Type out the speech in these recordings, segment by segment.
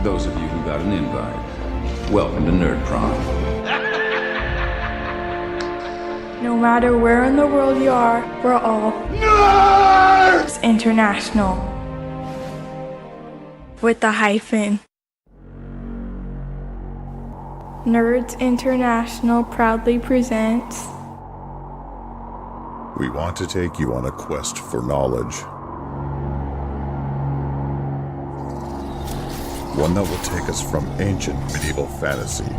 those of you who got an invite, welcome to Nerd Prom. No matter where in the world you are, we're all Nerds International. With the hyphen. Nerds International proudly presents. We want to take you on a quest for knowledge. One that will take us from ancient medieval fantasy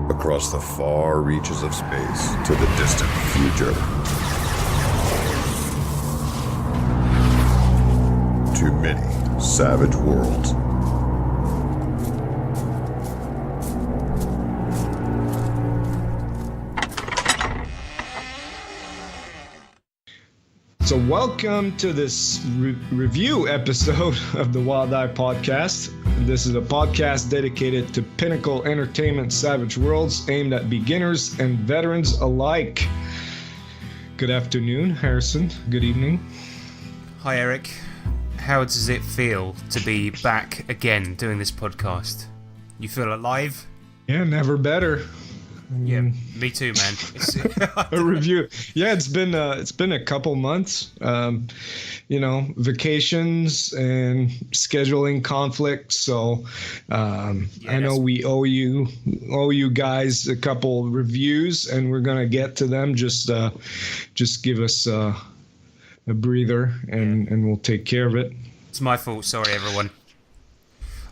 across the far reaches of space to the distant future. To many savage worlds. So welcome to this review episode of the Wild Eye Podcast. This is a podcast dedicated to pinnacle entertainment savage worlds aimed at beginners and veterans alike. Good afternoon, Harrison. Good evening. Hi, Eric. How does it feel to be back again doing this podcast? You feel alive? Yeah, never better. Yeah, me too, man. A review. Yeah, it's been a couple months. Vacations and scheduling conflicts. So I know we owe you guys a couple reviews, and we're gonna get to them. Just give us a breather, and we'll take care of it. It's my fault. Sorry, everyone.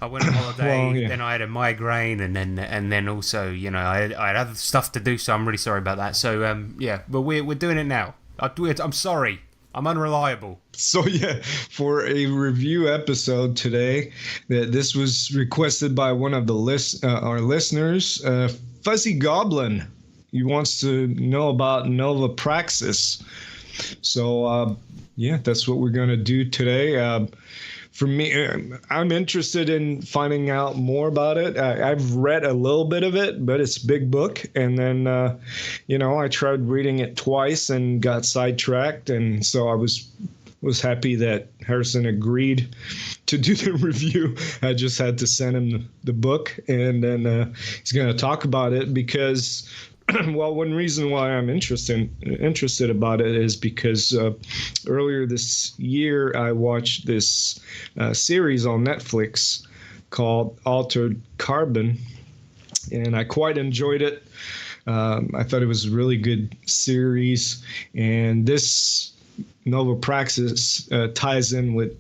I went on holiday, then I had a migraine, and then also, I had other stuff to do, so I'm really sorry about that. So, but we're doing it now. I'm sorry. I'm unreliable. So, for a review episode today, this was requested by one of our listeners, Fuzzy Goblin. He wants to know about Nova Praxis. So, that's what we're going to do today. For me, I'm interested in finding out more about it. I've read a little bit of it, but it's a big book. And then, I tried reading it twice and got sidetracked. And so I was happy that Harrison agreed to do the review. I just had to send him the book, and then he's going to talk about it because... Well, one reason why I'm interested about it is because earlier this year I watched this series on Netflix called Altered Carbon, and I quite enjoyed it. I thought it was a really good series, and this Nova Praxis ties in with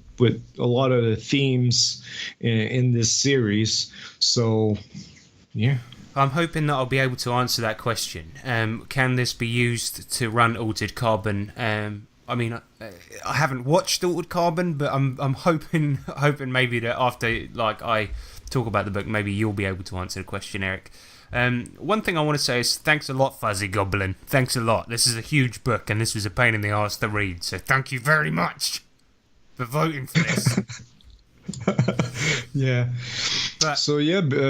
a lot of the themes in this series. So, yeah. I'm hoping that I'll be able to answer that question. Can this be used to run Altered Carbon? I haven't watched Altered Carbon, but I'm hoping maybe that after I talk about the book, maybe you'll be able to answer the question, Eric. One thing I want to say is thanks a lot, Fuzzy Goblin. Thanks a lot. This is a huge book, and this was a pain in the arse to read. So thank you very much for voting for this. Yeah. So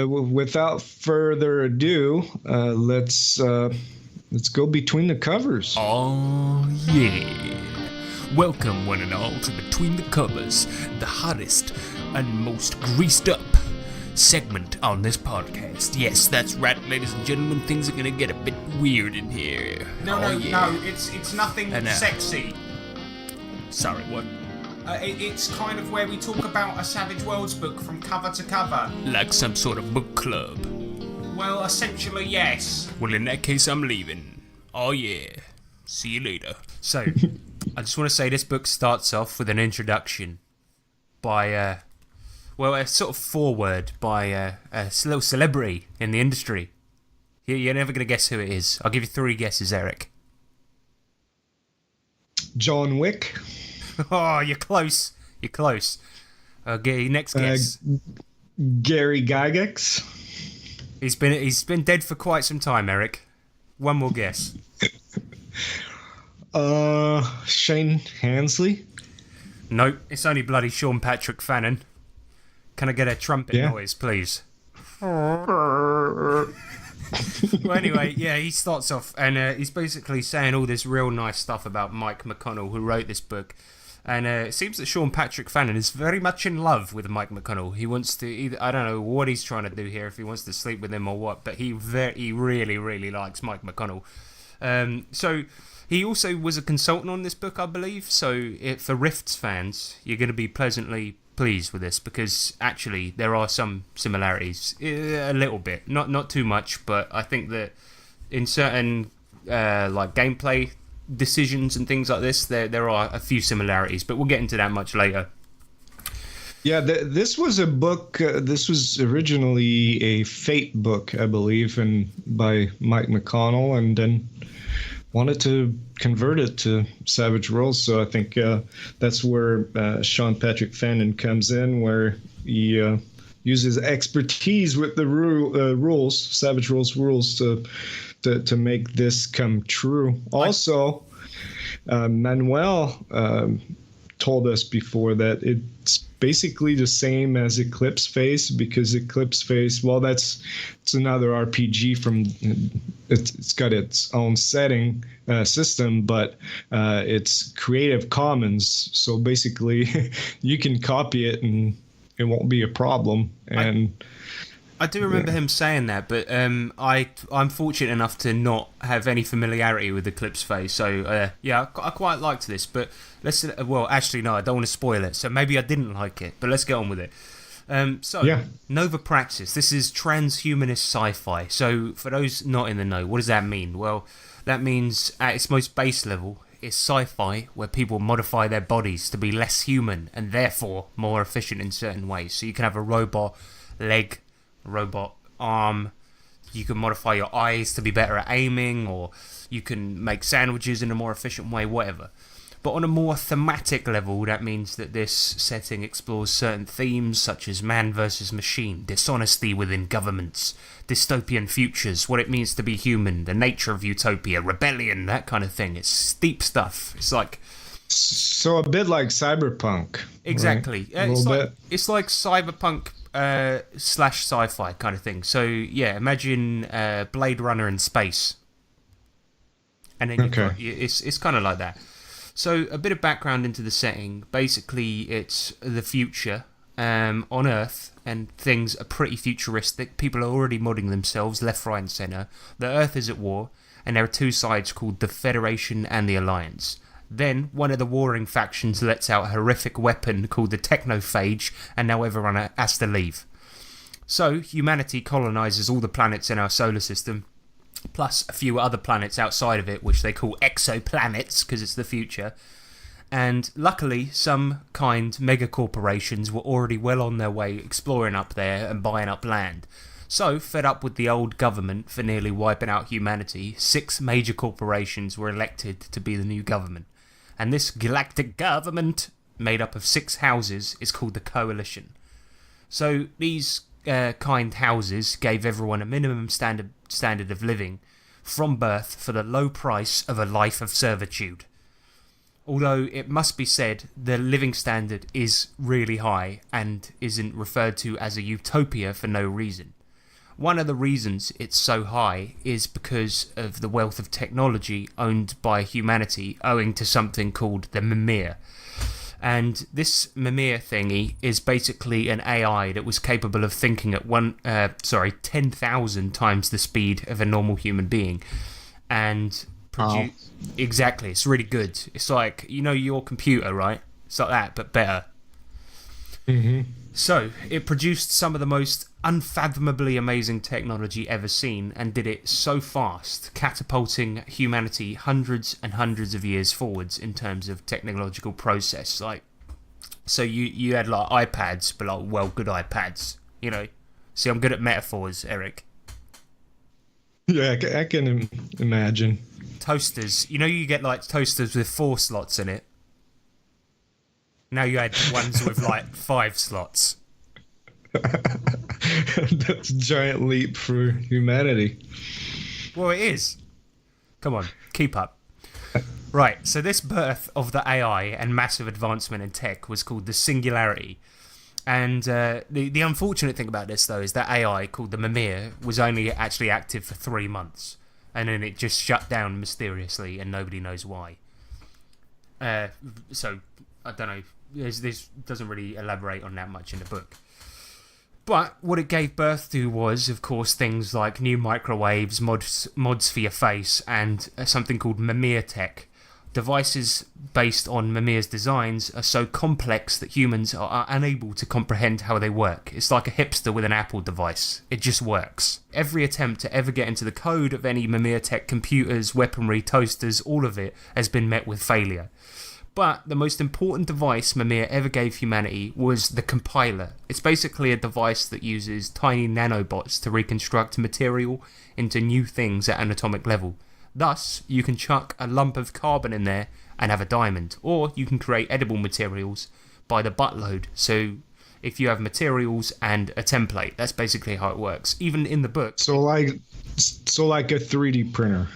without further ado, let's go between the covers. Oh yeah! Welcome one and all to Between the Covers, the hottest and most greased up segment on this podcast. Yes, that's right, ladies and gentlemen. Things are gonna get a bit weird in here. No, it's nothing sexy. Sorry, what? It's kind of where we talk about a Savage Worlds book from cover to cover. Like some sort of book club. Well, essentially, yes. Well, in that case, I'm leaving. Oh yeah. See you later. So, I just want to say this book starts off with an introduction by, a sort of foreword by a little celebrity in the industry. You're never going to guess who it is. I'll give you 3 guesses, Eric. John Wick. Oh, you're close. You're close. Okay, next guess. Gary Gygax. He's been dead for quite some time, Eric. One more guess. Shane Hansley. Nope, it's only bloody Sean Patrick Fannin. Can I get a trumpet noise, please? Well, anyway, he starts off and he's basically saying all this real nice stuff about Mike McConnell, who wrote this book. And it seems that Sean Patrick Fannin is very much in love with Mike McConnell. He wants to either, I don't know what he's trying to do here, if he wants to sleep with him or what, but he really, really likes Mike McConnell. So he also was a consultant on this book, I believe. So for Rifts fans, you're going to be pleasantly pleased with this, because actually there are some similarities, a little bit, not too much, but I think that in certain like gameplay decisions and things like this, there are a few similarities, but we'll get into that much later. Yeah, this was a book. This was originally a Fate book, I believe, and by Mike McConnell, and then wanted to convert it to Savage Worlds. So I think that's where Sean Patrick Fannin comes in, where he uses expertise with the rules, Savage Worlds rules, to make this come true. Also, Manuel told us before that it's basically the same as Eclipse Phase, because Eclipse Phase, well, it's another RPG from it's got its own setting system, but it's Creative Commons, so basically you can copy it and it won't be a problem. And I do remember him saying that, but I'm fortunate enough to not have any familiarity with Eclipse Phase, so yeah, I quite liked this. But actually, no, I don't want to spoil it, so maybe I didn't like it, but let's get on with it. Nova Praxis, this is transhumanist sci-fi. So for those not in the know, what does that mean? Well, that means at its most base level, it's sci-fi where people modify their bodies to be less human and therefore more efficient in certain ways. So you can have a robot leg, robot arm, you can modify your eyes to be better at aiming, or you can make sandwiches in a more efficient way, whatever. But on a more thematic level, that means that this setting explores certain themes such as man versus machine, dishonesty within governments, dystopian futures, what it means to be human, the nature of utopia, rebellion, that kind of thing. It's deep stuff. It's like, so a bit like Cyberpunk. Exactly. Right? It's like Cyberpunk / sci-fi kind of thing. So yeah, imagine Blade Runner in space, and then it's kind of like that. So a bit of background into the setting. Basically, it's the future on Earth, and things are pretty futuristic. People are already modding themselves left, right, and centre. The Earth is at war, and there are two sides called the Federation and the Alliance. Then, one of the warring factions lets out a horrific weapon called the Technophage, and now everyone has to leave. So, humanity colonises all the planets in our solar system, plus a few other planets outside of it, which they call exoplanets, because it's the future. And luckily, some kind megacorporations were already well on their way exploring up there and buying up land. So, fed up with the old government for nearly wiping out humanity, 6 major corporations were elected to be the new government. And this galactic government, made up of 6 houses, is called the Coalition. So these kind houses gave everyone a minimum standard of living from birth for the low price of a life of servitude. Although it must be said, the living standard is really high and isn't referred to as a utopia for no reason. One of the reasons it's so high is because of the wealth of technology owned by humanity, owing to something called the Mimir. And this Mimir thingy is basically an AI that was capable of thinking at 10,000 times the speed of a normal human being. And exactly, it's really good. It's like, you know, your computer, right? It's like that, but better. Mm-hmm. So, it produced some of the most unfathomably amazing technology ever seen, and did it so fast, catapulting humanity hundreds and hundreds of years forwards in terms of technological process. Like, so you had like iPads, but like, well, good iPads, you know. See, I'm good at metaphors, Eric. Yeah, I can imagine. Toasters, you know, you get like toasters with 4 slots in it. Now you had ones with like 5 slots. That's a giant leap for humanity. Well, it is. Come on, keep up. Right, so this birth of the AI and massive advancement in tech was called the Singularity. And the unfortunate thing about this, though, is that AI, called the Mimir, was only actually active for 3 months. And then it just shut down mysteriously, and nobody knows why. So, I don't know. This doesn't really elaborate on that much in the book. But what it gave birth to was, of course, things like new microwaves, mods for your face, and something called Mimir tech. Devices based on Mimir's designs are so complex that humans are unable to comprehend how they work. It's like a hipster with an Apple device. It just works. Every attempt to ever get into the code of any Mimir tech computers, weaponry, toasters, all of it has been met with failure. But the most important device Mimir ever gave humanity was the compiler. It's basically a device that uses tiny nanobots to reconstruct material into new things at an atomic level. Thus, you can chuck a lump of carbon in there and have a diamond, or you can create edible materials by the buttload. So if you have materials and a template, that's basically how it works. Even in the book. So like a 3D printer.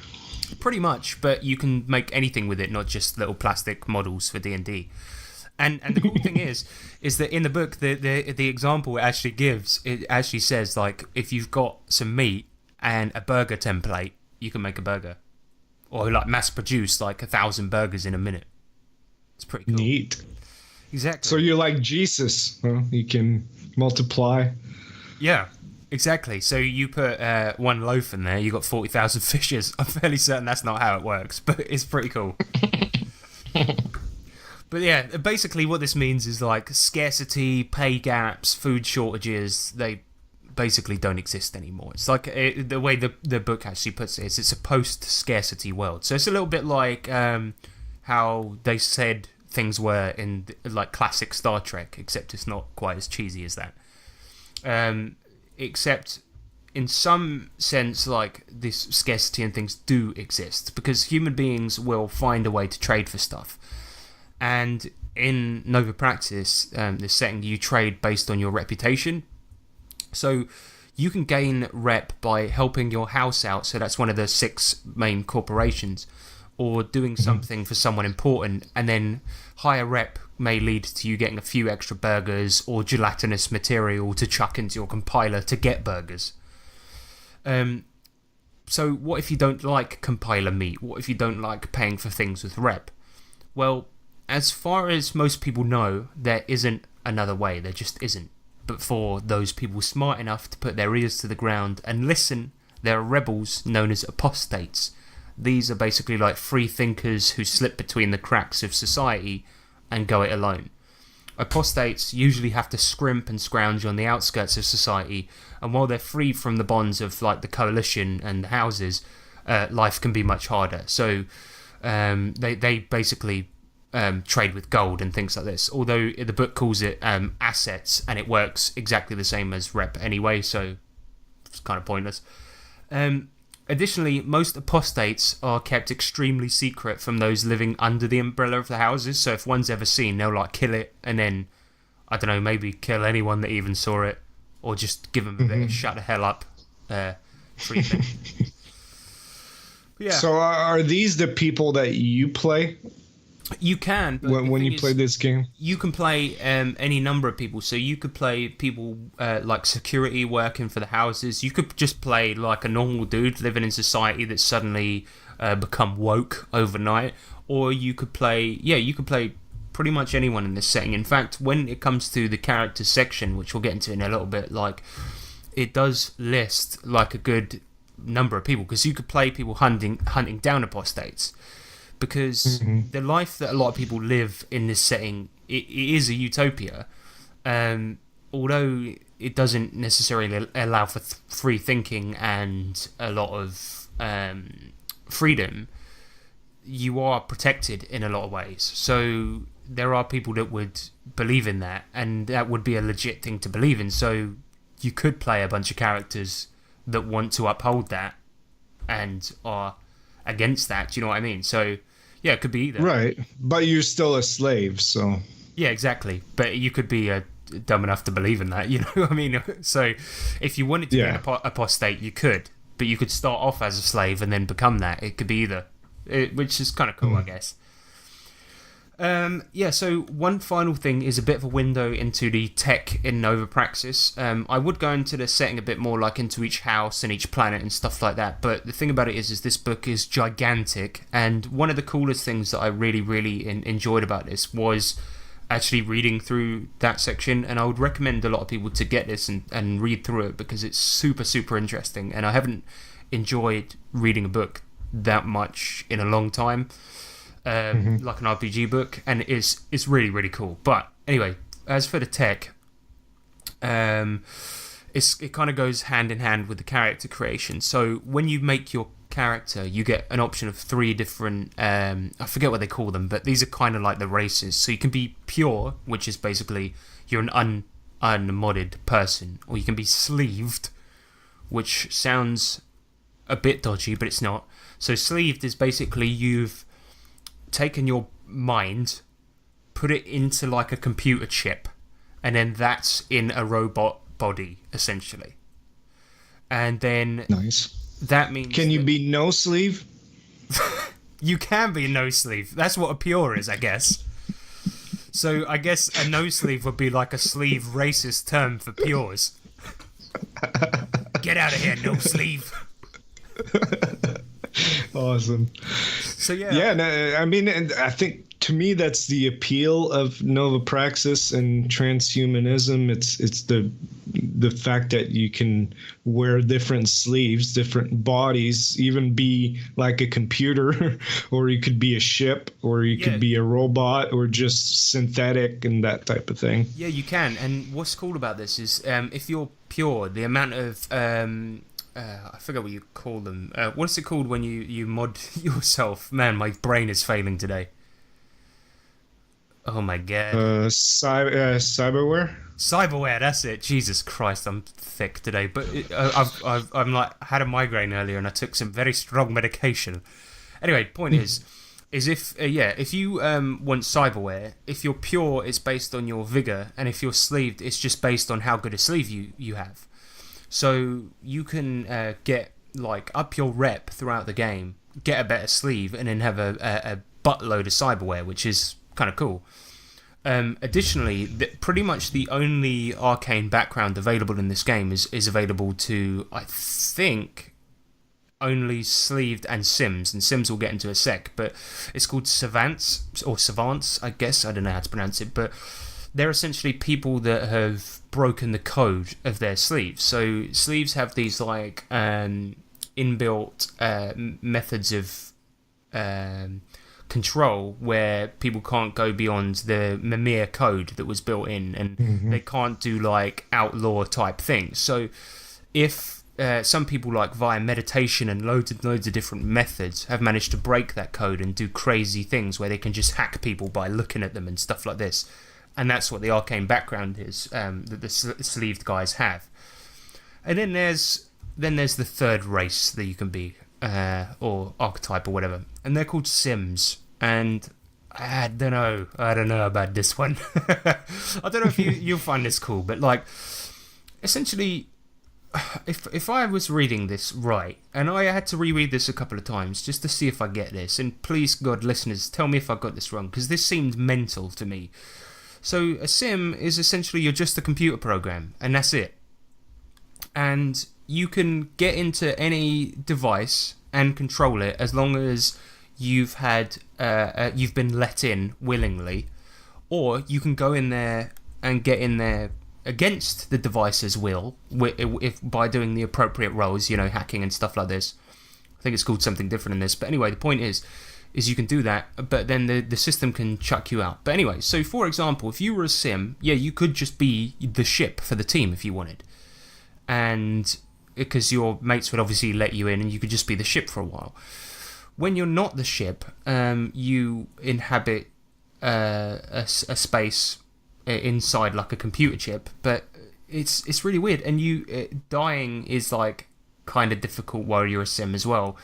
Pretty much, but you can make anything with it, not just little plastic models for D&D. And the cool thing is that in the book, the example it actually gives, it actually says, like, if you've got some meat and a burger template, you can make a burger. Or, like, mass produce, like, 1,000 burgers in a minute. It's pretty cool. Neat. Exactly. So you're like Jesus, huh? You can multiply. Yeah. Exactly. So you put one loaf in there, you got 40,000 fishes. I'm fairly certain that's not how it works, but it's pretty cool. But yeah, basically what this means is like scarcity, pay gaps, food shortages, they basically don't exist anymore. It's like the way the book actually puts it is it's a post-scarcity world. So it's a little bit like how they said things were in like classic Star Trek, except it's not quite as cheesy as that. Except in some sense, like, this scarcity and things do exist because human beings will find a way to trade for stuff. And in Nova Praxis, this setting, you trade based on your reputation. So you can gain rep by helping your house out, so that's one of the 6 main corporations, or doing something for someone important, and then higher rep may lead to you getting a few extra burgers or gelatinous material to chuck into your compiler to get burgers. So what if you don't like compiler meat? What if you don't like paying for things with rep? Well, as far as most people know, there isn't another way. There just isn't. But for those people smart enough to put their ears to the ground and listen, there are rebels known as apostates. These are basically like free thinkers who slip between the cracks of society and go it alone. Apostates usually have to scrimp and scrounge on the outskirts of society, and while they're free from the bonds of like the coalition and the houses, life can be much harder. So they basically trade with gold and things like this, although the book calls it assets, and it works exactly the same as rep anyway, so it's kind of pointless. Additionally, most apostates are kept extremely secret from those living under the umbrella of the houses, so if one's ever seen, they'll like kill it and then, I don't know, maybe kill anyone that even saw it, or just give them a bit of shut the hell up treatment. Yeah. So are these the people that you play? You can, but when you play this game, you can play any number of people. So you could play people like security working for the houses. You could just play like a normal dude living in society that's suddenly become woke overnight, or you could play pretty much anyone in this setting. In fact, when it comes to the characters section, which we'll get into in a little bit, like it does list like a good number of people, because you could play people hunting down apostates. Because the life that a lot of people live in this setting, it is a utopia. Although it doesn't necessarily allow for free thinking and a lot of freedom, you are protected in a lot of ways. So there are people that would believe in that, and that would be a legit thing to believe in. So you could play a bunch of characters that want to uphold that and are against that. Do you know what I mean? So yeah, it could be either. Right, but you're still a slave, so... Yeah, exactly. But you could be dumb enough to believe in that, you know what I mean? So if you wanted to be an apostate, you could. But you could start off as a slave and then become that. It could be either. Which is kind of cool, I guess. So one final thing is a bit of a window into the tech in Nova Praxis. I would go into the setting a bit more, like into each house and each planet and stuff like that, but the thing about it is this book is gigantic, and one of the coolest things that I really, really enjoyed about this was actually reading through that section, and I would recommend a lot of people to get this and read through it, because it's super, super interesting, and I haven't enjoyed reading a book that much in a long time, like an RPG book, and it's really, really cool. But anyway, as for the tech, it kind of goes hand in hand with the character creation. So when you make your character, you get an option of 3 different, I forget what they call them, but these are kind of like the races. So you can be pure, which is basically you're an unmodded person, or you can be sleeved, which sounds a bit dodgy, but it's not. So sleeved is basically you've taken your mind, put it into like a computer chip, and then that's in a robot body, essentially. And then Nice. that means... Can you be no sleeve? You can be no sleeve. That's what a pure is, I guess. So I guess a no sleeve would be like a sleeve racist term for pures. Get out of here, no sleeve. Awesome. So yeah. Yeah, no, I mean, and I think to me that's the appeal of Nova Praxis and transhumanism. It's the fact that you can wear different sleeves, different bodies, even be like a computer, or you could be a ship, or you could be a robot, or just synthetic and that type of thing. Yeah, you can. And what's cool about this is if you're pure, the amount of I forget what you call them. What's it called when you mod yourself? Man, my brain is failing today. Oh my god. Cyberware? Cyberware, that's it. Jesus Christ, I'm thick today. But I'm like, had a migraine earlier and I took some very strong medication. Anyway, point is if you want cyberware, if you're pure, it's based on your vigor, and if you're sleeved, it's just based on how good a sleeve you have. So you can get like up your rep throughout the game, get a better sleeve, and then have a buttload of cyberware, which is kind of cool. Additionally, pretty much the only arcane background available in this game is available to, I think, only sleeved and sims, and sims we'll get into a sec, but it's called savants, or savants, I guess. I don't know how to pronounce it, but they're essentially people that have broken the code of their sleeves. So sleeves have these like inbuilt methods of control where people can't go beyond the Mimir code that was built in, and they can't do like outlaw type things. So if some people, like via meditation and loads of different methods, have managed to break that code and do crazy things where they can just hack people by looking at them and stuff like this. And that's what the arcane background is that the sleeved guys have. And then there's the third race that you can be, or archetype or whatever, and they're called Sims. And I don't know about this one. I don't know if you'll find this cool, but like, essentially, if I was reading this right, and I had to reread this a couple of times just to see if I get this, and please God, listeners, tell me if I got this wrong, because this seemed mental to me. So a sim is essentially you're just a computer program, and that's it. And you can get into any device and control it as long as you've been let in willingly, or you can go in there and get in there against the device's will, if by doing the appropriate roles, hacking and stuff like this. I think it's called something different in this, but anyway, the point is you can do that, but then the system can chuck you out. But anyway, so for example, if you were a sim, you could just be the ship for the team if you wanted, and because your mates would obviously let you in, and you could just be the ship for a while. When you're not the ship, you inhabit a space inside like a computer chip, but it's really weird, and dying is like kind of difficult while you're a sim as well.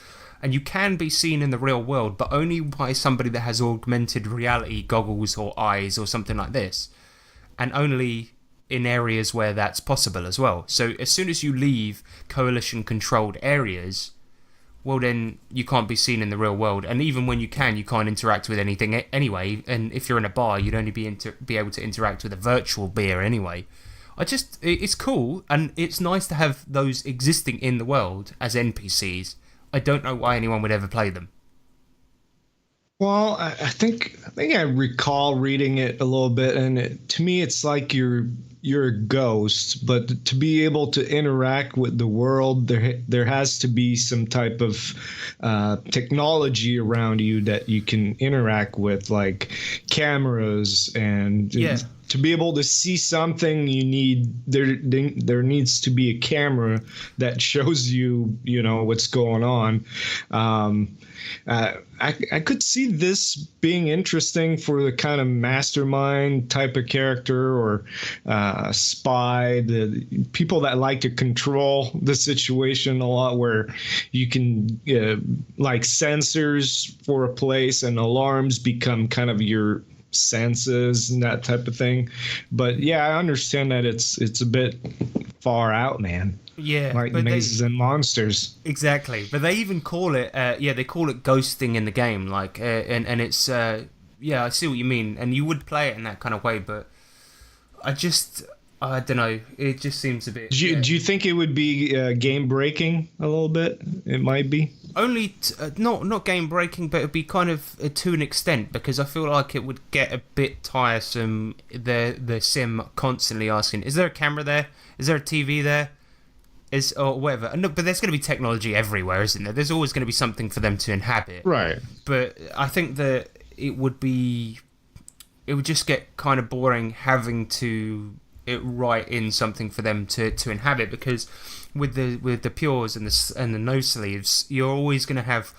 And you can be seen in the real world, but only by somebody that has augmented reality goggles or eyes or something like this. And only in areas where that's possible as well. So as soon as you leave coalition-controlled areas, well then you can't be seen in the real world. And even when you can't interact with anything anyway. And if you're in a bar, you'd only be able to interact with a virtual beer anyway. It's cool, and it's nice to have those existing in the world as NPCs. I don't know why anyone would ever play them. Well, I think I recall reading it a little bit, and to me, it's like you're a ghost, but to be able to interact with the world, there has to be some type of technology around you that you can interact with, like cameras, and Yeah. to be able to see something, you need there needs to be a camera that shows you, what's going on. I could see this being interesting for the kind of mastermind type of character, or spy, the people that like to control the situation a lot, where you can like sensors for a place, and alarms become kind of your senses and that type of thing. But yeah, I understand that it's a bit far out, man. Yeah, Like but mazes and monsters. exactly. But they even call it, they call it ghosting in the game, like, and it's, I see what you mean, and you would play it in that kind of way, but I don't know, it just seems a bit. Do you think it would be game breaking a little bit? It might be. Only not game breaking, but it'd be kind of to an extent, because I feel like it would get a bit tiresome. The sim constantly asking, "Is there a camera there? Is there a TV there? Or whatever." No, but there's going to be technology everywhere, isn't there? There's always going to be something for them to inhabit. Right. But I think that it would just get kind of boring having to write in something for them to inhabit, because with the pures and the no sleeves, you're always going to have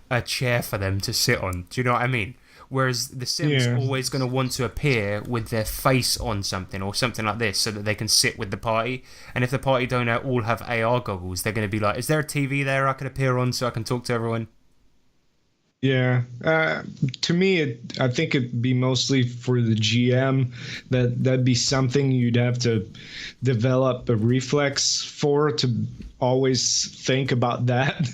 a chair for them to sit on. Do you know what I mean? Whereas the Sims always going to want to appear with their face on something or something like this, so that they can sit with the party. And if the party don't all have AR goggles, they're going to be like, "Is there a TV there I can appear on so I can talk to everyone?" Yeah. To me, I think it'd be mostly for the GM. That'd be something you'd have to develop a reflex for, to always think about that.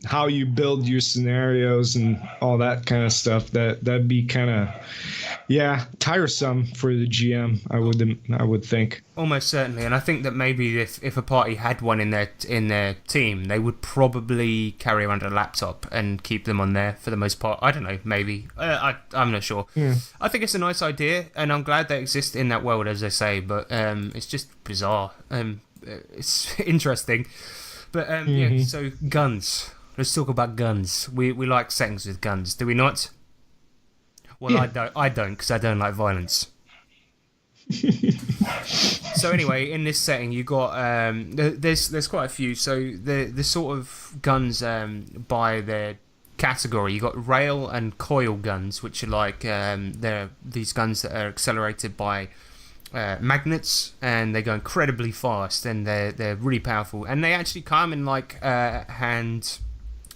How you build your scenarios and all that kind of stuff. That'd be kind of, tiresome for the GM. I would think. Almost certainly, and I think that maybe if a party had one in their team, they would probably carry around a laptop and keep them on there for the most part. I don't know, maybe. I'm not sure. Yeah. I think it's a nice idea, and I'm glad they exist in that world, as they say. But it's just bizarre. It's interesting, but yeah. So guns. Let's talk about guns. We like settings with guns, do we not? Well, yeah. I don't, because I don't like violence. So anyway, in this setting, you got there's quite a few. So the sort of guns by their category, you got rail and coil guns, which are like they're these guns that are accelerated by magnets, and they go incredibly fast, and they're really powerful, and they actually come in like hand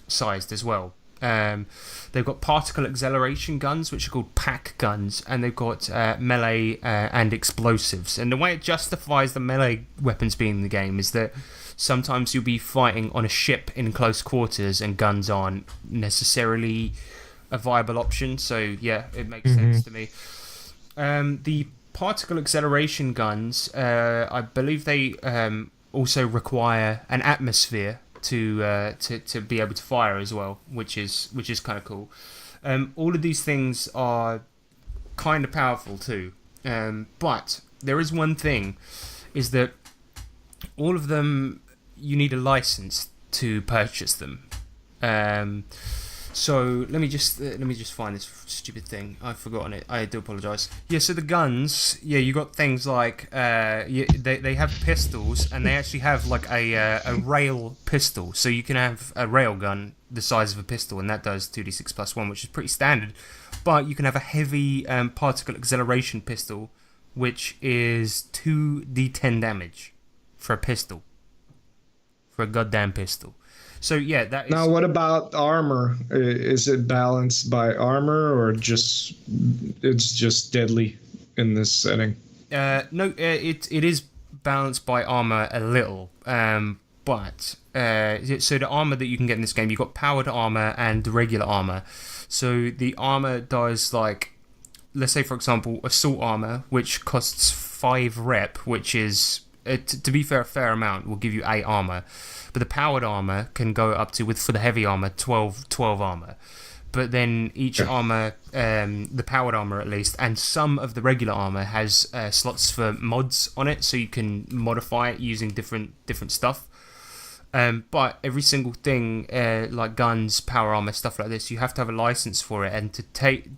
sized as well. They've got particle acceleration guns, which are called pack guns, and they've got melee and explosives. And the way it justifies the melee weapons being in the game is that sometimes you'll be fighting on a ship in close quarters, and guns aren't necessarily a viable option. So yeah, it makes sense to me. The particle acceleration guns, I believe they also require an atmosphere to be able to fire as well, which is kind of cool. All of these things are kind of powerful too, but there is one thing, is that all of them you need a license to purchase them. So let me just find this stupid thing. I've forgotten it. I do apologise. Yeah, so the guns. Yeah, you got things like they have pistols, and they actually have like a rail pistol. So you can have a rail gun the size of a pistol, and that does 2d6 plus 1, which is pretty standard. But you can have a heavy particle acceleration pistol, which is 2d10 damage for a pistol. For a goddamn pistol. So yeah, that is. Now, what about armor? Is it balanced by armor, or it's just deadly in this setting? No, it is balanced by armor a little, but so the armor that you can get in this game, you've got powered armor and regular armor. So the armor does, like, let's say for example, assault armor, which costs 5 rep, which is to be fair, a fair amount, will give you 8 armor. But the powered armor can go up to, for the heavy armor, 12 armor. but then each armor, the powered armor at least, and some of the regular armor has slots for mods on it, so you can modify it using different stuff. But every single thing, like guns, power armor, stuff like this, you have to have a license for it, and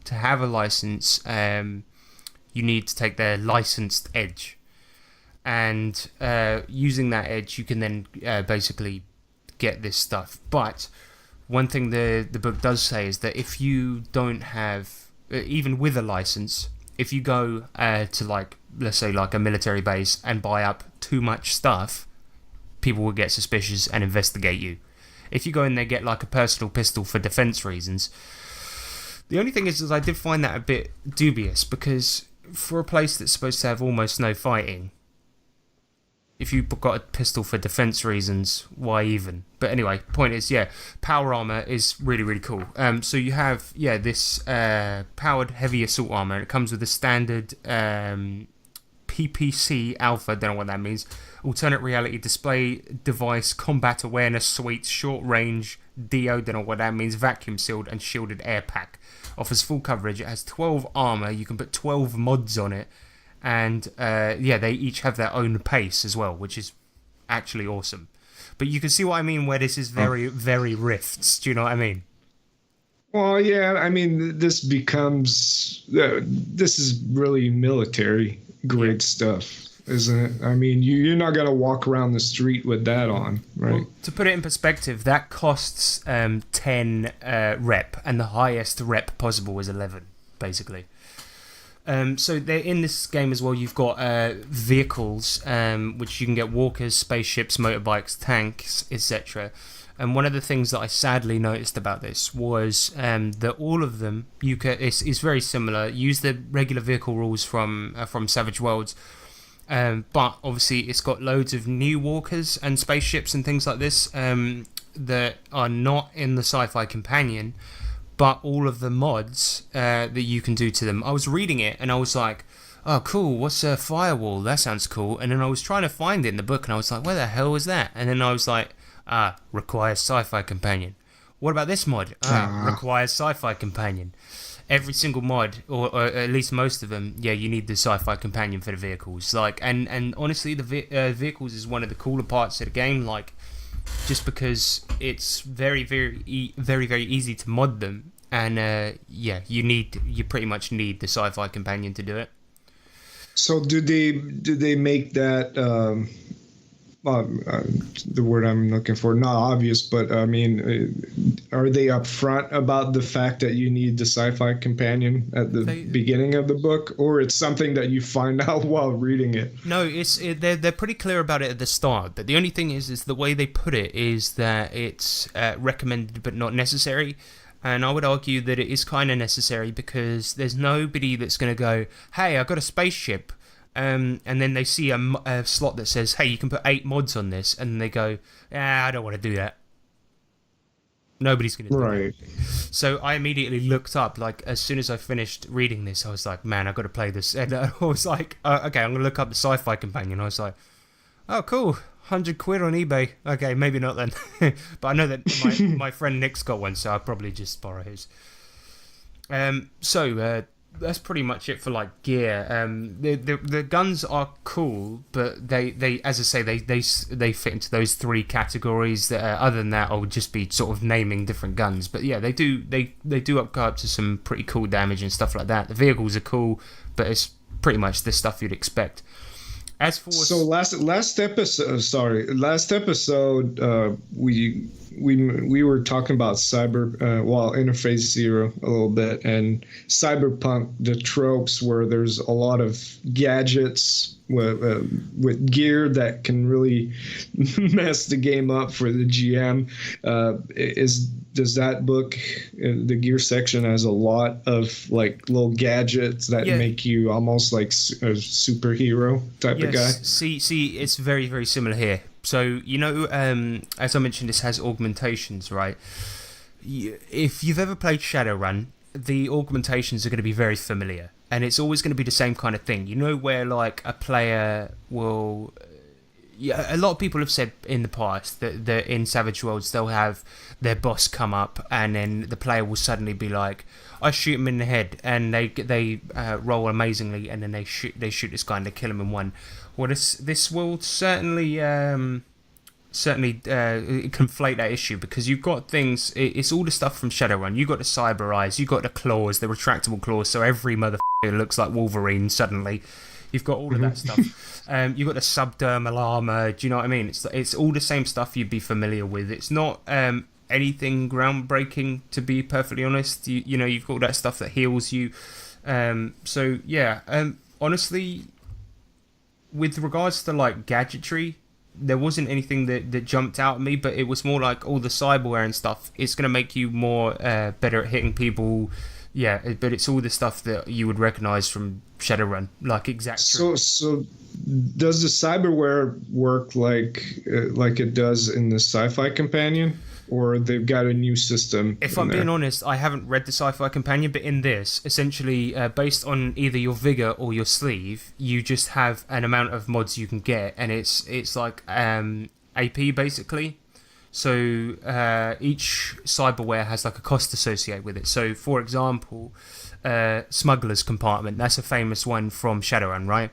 to have a license, you need to take their licensed edge, and using that edge, you can then basically get this stuff. But one thing the book does say is that if you don't have, even with a license, if you go to, like, let's say like a military base and buy up too much stuff, people will get suspicious and investigate you. If you go in there get like a personal pistol for defense reasons, the only thing is I did find that a bit dubious, because for a place that's supposed to have almost no fighting, if you've got a pistol for defense reasons, why even? But anyway, point is, yeah, power armor is really, really cool. So you have, this powered heavy assault armor. It comes with a standard PPC Alpha, don't know what that means, alternate reality display device, combat awareness suite, short range, DO, don't know what that means, vacuum sealed and shielded air pack. Offers full coverage. It has 12 armor. You can put 12 mods on it. And they each have their own pace as well, which is actually awesome. But you can see what I mean, where this is very, very Rifts. Do you know what I mean? Well, yeah, I mean, this becomes... this is really military grade stuff, isn't it? I mean, you're not going to walk around the street with that on, right? Well, to put it in perspective, that costs 10 rep, and the highest rep possible is 11, basically. So they're in this game as well. You've got vehicles, which you can get walkers, spaceships, motorbikes, tanks, etc. And one of the things that I sadly noticed about this was that all of them is very similar. Use the regular vehicle rules from Savage Worlds, but obviously it's got loads of new walkers and spaceships and things like this that are not in the Sci-Fi Companion. But all of the mods that you can do to them. I was reading it and I was like, oh, cool, what's a firewall? That sounds cool. And then I was trying to find it in the book and I was like, where the hell was that? And then I was like, requires Sci-Fi Companion. What about this mod? Requires Sci-Fi Companion. Every single mod, or at least most of them, you need the Sci-Fi Companion for the vehicles. Like, and honestly, the vehicles is one of the cooler parts of the game. Like, just because it's very, very, very, very easy to mod them, and you pretty much need the Sci-Fi Companion to do it. So do they make that the word I'm looking for, not obvious, but I mean, are they upfront about the fact that you need the Sci-Fi Companion at the beginning of the book, or it's something that you find out while reading it? No, they're pretty clear about it at the start, but the only thing is the way they put it is that it's recommended but not necessary. And I would argue that it is kind of necessary, because there's nobody that's going to go, hey, I've got a spaceship. And then they see a slot that says, hey, you can put 8 mods on this. And they go, I don't want to do that. Nobody's going to do that. So I immediately looked up, like, as soon as I finished reading this, I was like, man, I've got to play this. And I was like, okay, I'm going to look up the Sci-Fi Companion. I was like, oh, cool. 100 quid on eBay. Okay, maybe not then. But I know that my friend Nick's got one, so I'll probably just borrow his. So that's pretty much it for like gear. The guns are cool, but they as I say, they fit into those 3 categories. That other than that, I would just be sort of naming different guns. But yeah, they do go up to some pretty cool damage and stuff like that. The vehicles are cool, but it's pretty much the stuff you'd expect. As for last episode, we were talking about Interface Zero a little bit, and Cyberpunk, the tropes where there's a lot of gadgets with gear that can really mess the game up for the GM. Does that book, the gear section, has a lot of like little gadgets that make you almost like a superhero type of guy? See, it's very, very similar here. So, as I mentioned, this has augmentations, right? If you've ever played Shadowrun, the augmentations are going to be very familiar. And it's always going to be the same kind of thing. You know where, like, a player will... yeah, a lot of people have said in the past that in Savage Worlds they'll have their boss come up and then the player will suddenly be like, I shoot him in the head, and they roll amazingly, and then they shoot this guy and they kill him in one. Well, this will certainly conflate that issue, because you've got things. It's all the stuff from Shadowrun. You've got the cyber eyes, you've got the claws, the retractable claws, so every motherfucker looks like Wolverine suddenly. You've got all of that stuff. You've got the subdermal armor. Do you know what I mean? It's all the same stuff you'd be familiar with. It's not anything groundbreaking, to be perfectly honest. You know, you've got all that stuff that heals you. So yeah, honestly, with regards to like gadgetry, there wasn't anything that jumped out at me, but it was more like all the cyberware and stuff. It's going to make you more better at hitting people. Yeah, but it's all the stuff that you would recognize from Shadowrun, like exactly. So does the cyberware work like it does in the Sci-Fi Companion, or they've got a new system? If I'm being honest, I haven't read the Sci-Fi Companion, but in this, essentially, based on either your vigor or your sleeve, you just have an amount of mods you can get, and it's like AP basically. So each cyberware has like a cost associated with it. So for example, Smuggler's Compartment, that's a famous one from Shadowrun, right?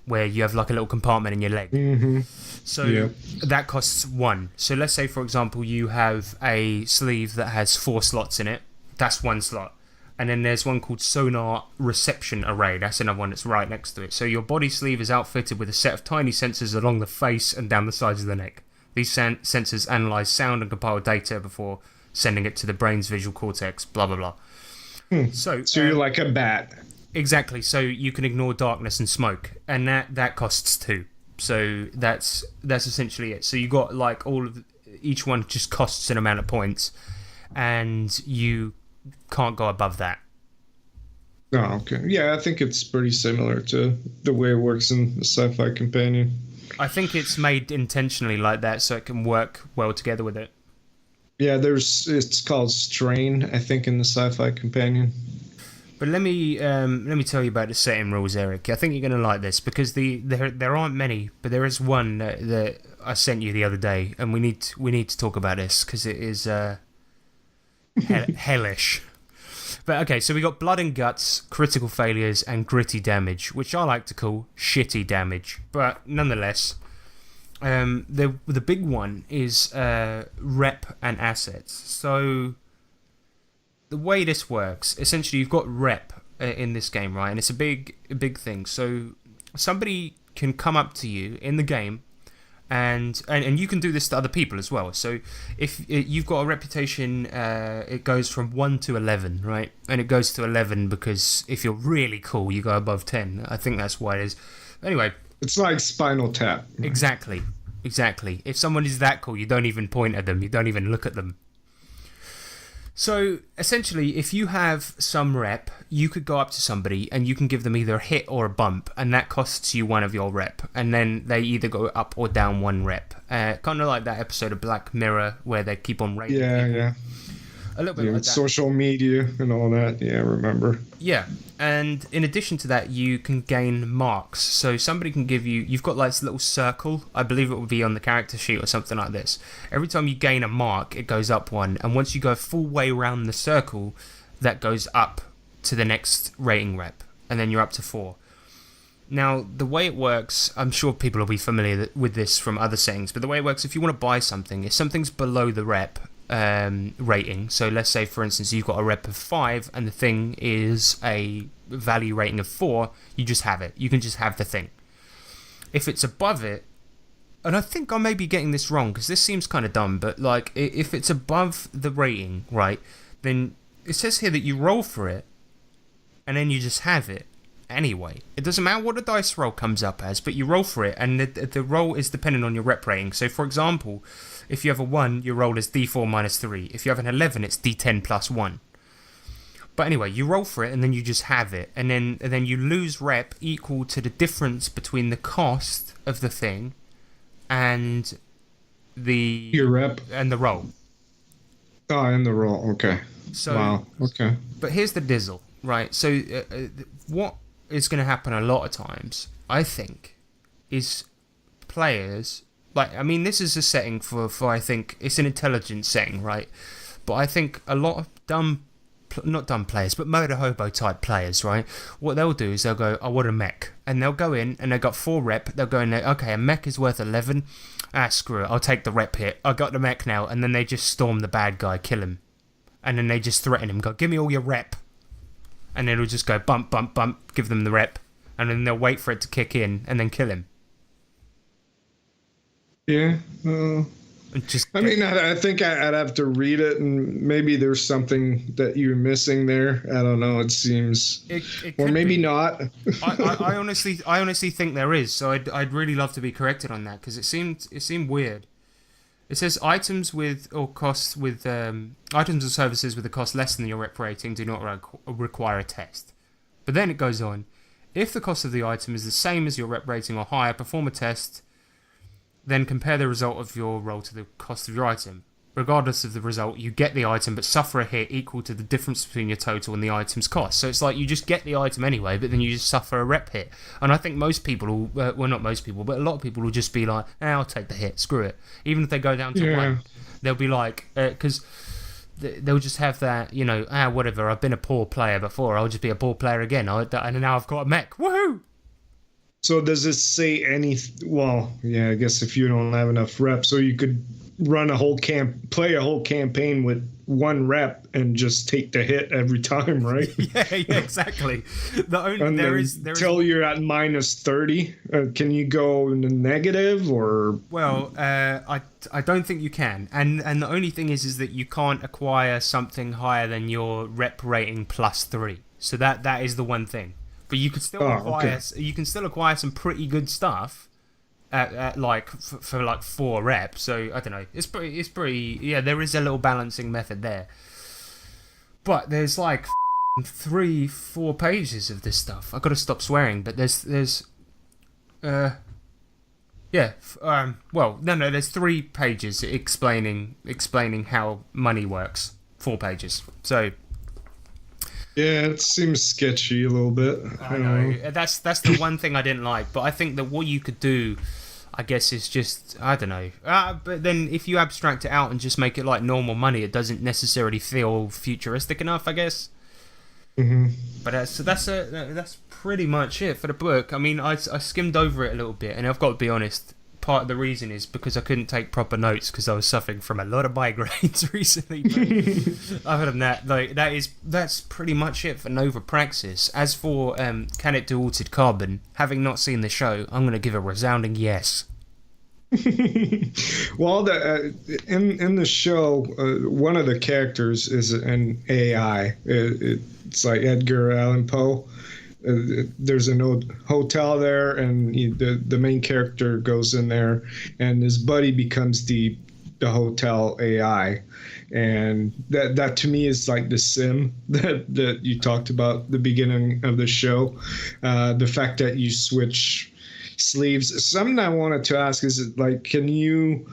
Where you have like a little compartment in your leg. Mm-hmm. So that costs 1. So let's say, for example, you have a sleeve that has 4 slots in it. That's 1 slot. And then there's one called Sonar Reception Array. That's another one that's right next to it. So your body sleeve is outfitted with a set of tiny sensors along the face and down the sides of the neck. These sensors analyze sound and compile data before sending it to the brain's visual cortex, blah, blah, blah. So you're like a bat. Exactly. So you can ignore darkness and smoke, and that costs 2. So that's essentially it. So you got like each one just costs an amount of points, and you can't go above that. Oh, okay. Yeah, I think it's pretty similar to the way it works in the Sci-Fi Companion. I think it's made intentionally like that so it can work well together with it. Yeah, it's called Strain, I think, in the Sci-Fi Companion. But let me tell you about the setting rules, Eric. I think you're going to like this, because there aren't many, but there is one that I sent you the other day, and we need to talk about this because it is hellish. But okay, so we got blood and guts, critical failures, and gritty damage, which I like to call shitty damage. But nonetheless, the big one is rep and assets. So the way this works, essentially, you've got rep in this game, right? And it's a big thing. So somebody can come up to you in the game, and you can do this to other people as well. So if you've got a reputation, it goes from 1 to 11, right? And it goes to 11 because if you're really cool, you go above 10. I think that's why it is. Anyway, it's like Spinal Tap. Exactly. If someone is that cool, you don't even point at them. You don't even look at them. So essentially, if you have some rep, you could go up to somebody and you can give them either a hit or a bump, and that costs you 1 of your rep, and then they either go up or down 1 rep. Kind of like that episode of Black Mirror where they keep on rating people. Yeah. A little bit like that. Social media and all that. Yeah, I remember. Yeah, and in addition to that, you can gain marks. So somebody can give you've got like this little circle, I believe it would be on the character sheet or something like this. Every time you gain a mark, it goes up 1, and once you go a full way around the circle, that goes up to the next rating rep, and then you're up to 4. Now, the way it works, I'm sure people will be familiar with this from other settings, but the way it works, if you want to buy something, if something's below the rep rating, so let's say, for instance, you've got a rep of 5 and the thing is a value rating of 4, you just have it. You can just have the thing. If it's above it, and I think I may be getting this wrong because this seems kind of dumb, but like if it's above the rating, right, then it says here that you roll for it and then you just have it anyway. It doesn't matter what the dice roll comes up as, but you roll for it, and the roll is dependent on your rep rating. So for example, if you have a 1, your roll is d4 minus 3. If you have an 11, it's d10 plus 1. But anyway, you roll for it and then you just have it, and then you lose rep equal to the difference between the cost of the thing and your rep and the roll. Oh, and the roll. Okay. So, wow. Okay. But here's the dizzle, right? So what is going to happen a lot of times, I think, is players like, I mean, this is a setting for I think it's an intelligence setting, right? But I think a lot of not dumb players, but motor hobo type players, right? What they'll do is they'll go, I want a mech, and they'll go in and they've got 4 rep. They'll go in there, okay, a mech is worth 11. Screw it, I'll take the rep hit. I got the mech now, and then they just storm the bad guy, kill him, and then they just threaten him, go, give me all your rep, and then it'll just go bump, bump, bump, give them the rep, and then they'll wait for it to kick in and then kill him. Yeah. Just I mean, I think I'd have to read it, and maybe there's something that you're missing there. I don't know. It seems, it or maybe be. not. I honestly think there is. So I'd really love to be corrected on that, because it seemed weird. It says items with or costs with items or services with a cost less than your rep rating do not require a test. But then it goes on. If the cost of the item is the same as your rep rating or higher, perform a test. Then compare the result of your roll to the cost of your item. Regardless of the result, you get the item but suffer a hit equal to the difference between your total and the item's cost. So it's like you just get the item anyway, but then you just suffer a rep hit. And I think most people, well, not most people, but a lot of people will just be like, I'll take the hit, screw it. Even if they go down to 1, they'll be like, because they'll just have that, you know, whatever, I've been a poor player before, I'll just be a poor player again. And now I've got a mech. Woohoo! So does it say any? Well, yeah, I guess if you don't have enough reps, so you could run play a whole campaign with 1 rep and just take the hit every time, right? yeah, exactly. Until you're at minus 30. Can you go in the negative or? Well, I don't think you can, and the only thing is that you can't acquire something higher than your rep rating plus 3. So that is the one thing. But you could still acquire some pretty good stuff at like for like 4 reps. So I don't know. It's pretty. Yeah, there is a little balancing method there. But there's like 3-4 pages of this stuff. I got to stop swearing. But there's there's 3 pages explaining how money works. 4 pages. So. Yeah, it seems sketchy a little bit. I know. That's the one thing I didn't like. But I think that what you could do, I guess, is just, I don't know. But then if you abstract it out and just make it like normal money, it doesn't necessarily feel futuristic enough, I guess. Mm-hmm. But so that's pretty much it for the book. I mean, I skimmed over it a little bit, and I've got to be honest. Part of the reason is because I couldn't take proper notes because I was suffering from a lot of migraines recently. But other than that, like that's pretty much it for Nova Praxis. As for can it do altered carbon? Having not seen the show, I'm going to give a resounding yes. Well, in the show, one of the characters is an AI. It's like Edgar Allan Poe. There's an old hotel there, and the main character goes in there, and his buddy becomes the hotel AI, and that to me is like the sim that you talked about at the beginning of the show. The fact that you switch sleeves. Something I wanted to ask is, like, can you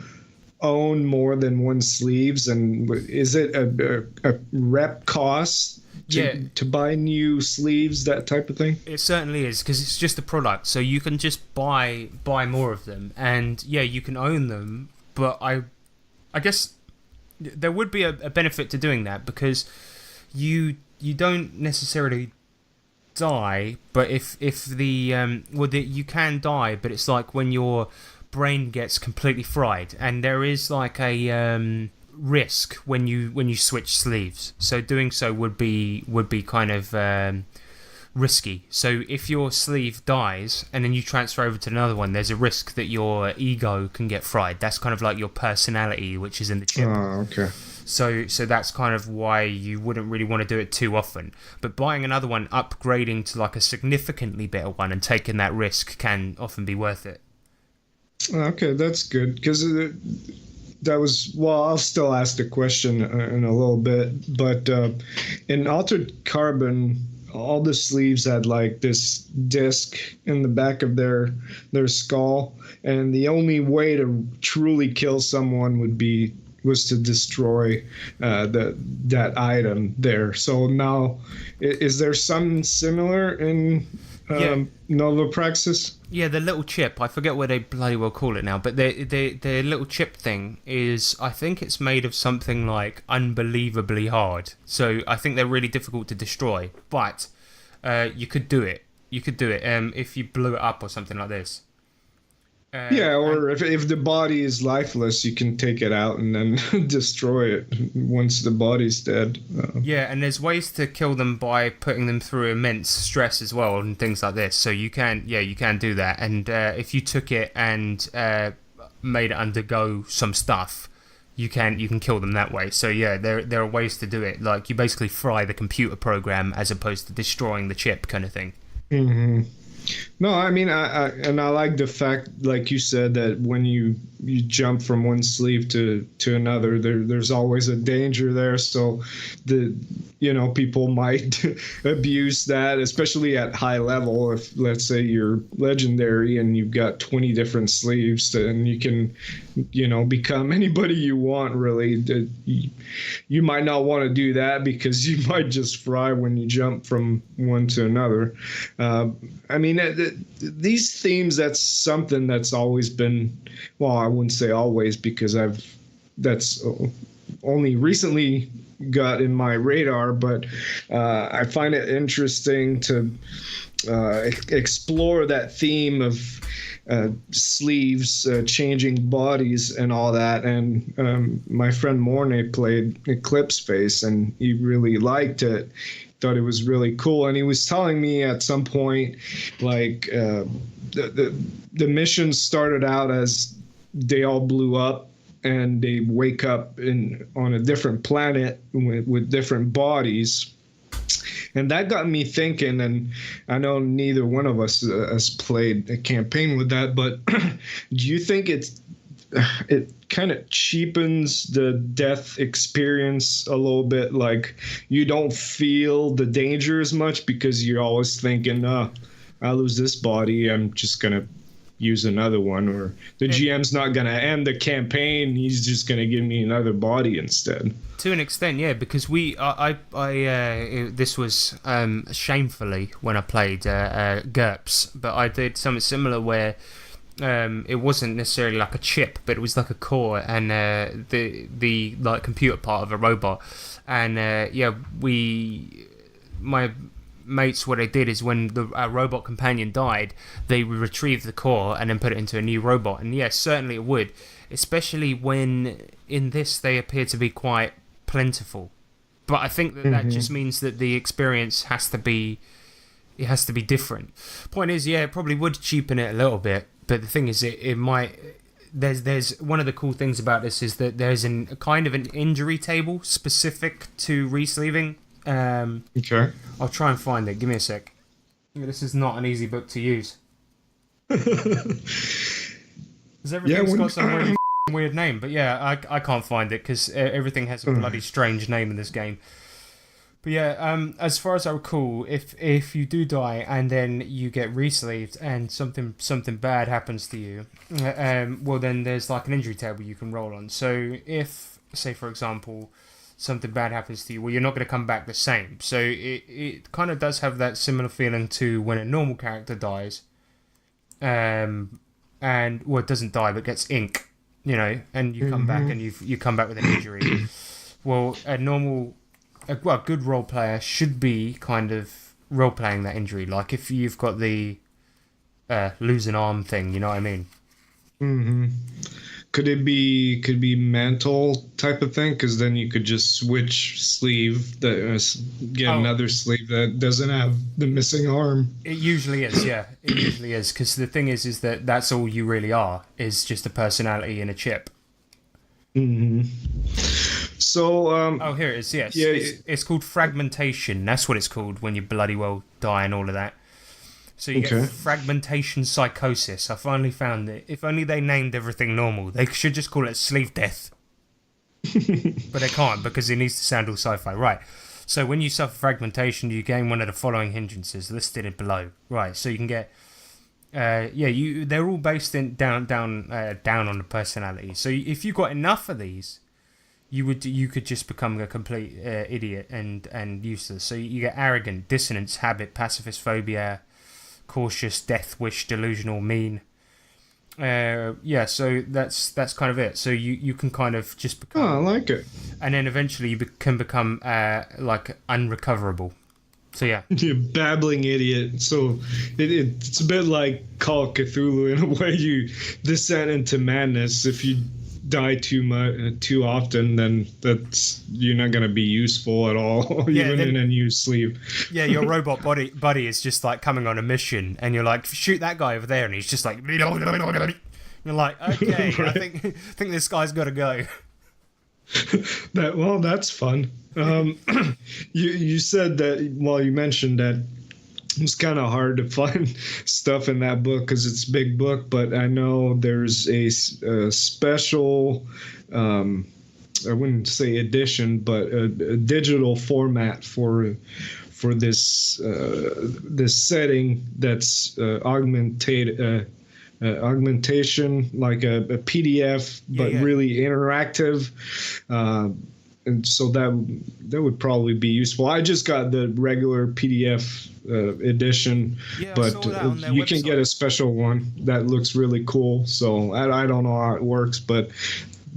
own more than 1 sleeves, and is it a rep cost? To buy new sleeves, that type of thing? It certainly is, because it's just a product, so you can just buy more of them, and yeah, you can own them. But I guess there would be a benefit to doing that, because you don't necessarily die, but if you can die, but it's like when your brain gets completely fried, and there is like a risk when you switch sleeves, so doing so would be kind of risky. So if your sleeve dies and then you transfer over to another one, there's a risk that your ego can get fried. That's kind of like your personality, which is in the chip. Oh, okay. So that's kind of why you wouldn't really want to do it too often. But buying another one, upgrading to like a significantly better one, and taking that risk can often be worth it. Okay, that's good, because I'll still ask the question in a little bit, but in Altered Carbon, all the sleeves had like this disc in the back of their skull, and the only way to truly kill someone would be was to destroy that item there. So now, is there something similar in Nova Praxis? Yeah, the little chip. I forget what they bloody well call it now, but the little chip thing is, I think it's made of something like unbelievably hard. So I think they're really difficult to destroy. But you could do it. You could do it if you blew it up or something like this. Or if the body is lifeless, you can take it out and then destroy it once the body's dead. And there's ways to kill them by putting them through immense stress as well and things like this. So you can do that. And if you took it and made it undergo some stuff, you can kill them that way. So yeah, there are ways to do it. Like you basically fry the computer program as opposed to destroying the chip, kind of thing. Mm-hmm. No, I mean, I like the fact, like you said, that when you jump from one sleeve to another, there's always a danger there. So people might abuse that, especially at high level. If let's say you're legendary and you've got 20 different sleeves, and you can, become anybody you want. Really, you might not want to do that because you might just fry when you jump from one to another. I mean, these themes, that's something that's always been, well, I wouldn't say always, because that's only recently got in my radar, but I find it interesting to explore that theme of sleeves changing bodies and all that. And my friend Mornay played Eclipse Face, and he really liked it. Thought it was really cool, and he was telling me at some point, like the mission started out as they all blew up and they wake up on a different planet with different bodies. And that got me thinking, and I know neither one of us has played a campaign with that, but do you think it kind of cheapens the death experience a little bit? Like, you don't feel the danger as much because you're always thinking, I lose this body, I'm just going to use another one, or the GM's not going to end the campaign, he's just going to give me another body instead. To an extent, yeah, because this was shamefully when I played GURPS, but I did something similar where it wasn't necessarily like a chip, but it was like a core and the like computer part of a robot. And my mates, what they did is when our robot companion died, they would retrieve the core and then put it into a new robot. And yes, certainly it would, especially when in this they appear to be quite plentiful. But I think that just means that the experience has to be different. Point is, yeah, it probably would cheapen it a little bit. But the thing is, it might. There's one of the cool things about this is that there's a kind of an injury table specific to resleeving. Okay. I'll try and find it. Give me a sec. This is not an easy book to use. Because everything's got some really weird name. But yeah, I can't find it because everything has a bloody strange name in this game. But yeah, as far as I recall, if you do die and then you get resleeved and something bad happens to you, well then there's like an injury table you can roll on. So if, say for example, something bad happens to you, well you're not going to come back the same. So it kind of does have that similar feeling to when a normal character dies, and well it doesn't die but gets ink, and you come back and you come back with an injury. Well, a good role player should be kind of role playing that injury. Like if you've got the lose an arm thing, you know what I mean? Mm-hmm. Could it be mental type of thing? Because then you could just switch sleeve, another sleeve that doesn't have the missing arm. It usually is, yeah. It usually is. Because the thing is that that's all you really are, is just a personality in a chip. Mm-hmm. So, here it is, yes. Yeah, it's called fragmentation. That's what it's called when you bloody well die and all of that. So you get fragmentation psychosis. I finally found it. If only they named everything normal. They should just call it sleeve death. But they can't because it needs to sound all sci-fi. Right. So when you suffer fragmentation, you gain one of the following hindrances listed below. Right. So you can get... they're all based in down on the personality. So if you've got enough of these, you could just become a complete idiot and useless. So you get arrogant, dissonance, habit, pacifist, phobia, cautious, death wish, delusional, mean. So that's kind of it. So you can kind of just become. Oh, I like it. And then eventually you can become like unrecoverable. So yeah. You're a babbling idiot. So it's a bit like Call of Cthulhu in a way. You descend into madness. If you die too often, then you're not going to be useful at all, even in a new sleep. Yeah, your robot buddy is just like coming on a mission, and you're like, shoot that guy over there, and he's just like, you're like, okay, Right. I think this guy's got to go. That's fun. You said that. Well, you mentioned that it's kind of hard to find stuff in that book because it's a big book, but I know there's a special, I wouldn't say edition, but a digital format for this setting that's augmentation, like a PDF, but really interactive. And so that would probably be useful. I just got the regular PDF edition, but you can get a special one that looks really cool. So I don't know how it works, but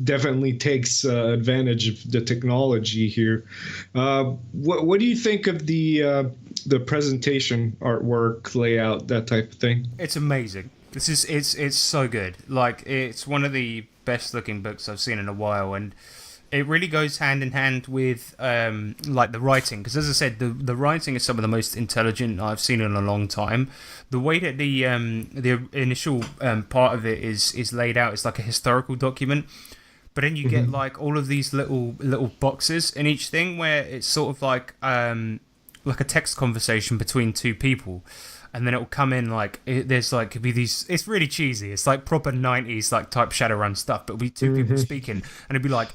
definitely takes advantage of the technology here. What do you think of the presentation, artwork, layout, that type of thing? It's amazing. It's so good. Like, it's one of the best looking books I've seen in a while, and it really goes hand in hand with like the writing, because as I said, the writing is some of the most intelligent I've seen in a long time. The way that the initial part of it is laid out is like a historical document, but then you get like all of these little boxes in each thing where it's sort of like a text conversation between two people. And then it will come in like there's like could be these. It's really cheesy. It's like proper 90s like type Shadowrun stuff. But it'll be two people speaking, and it'd be like,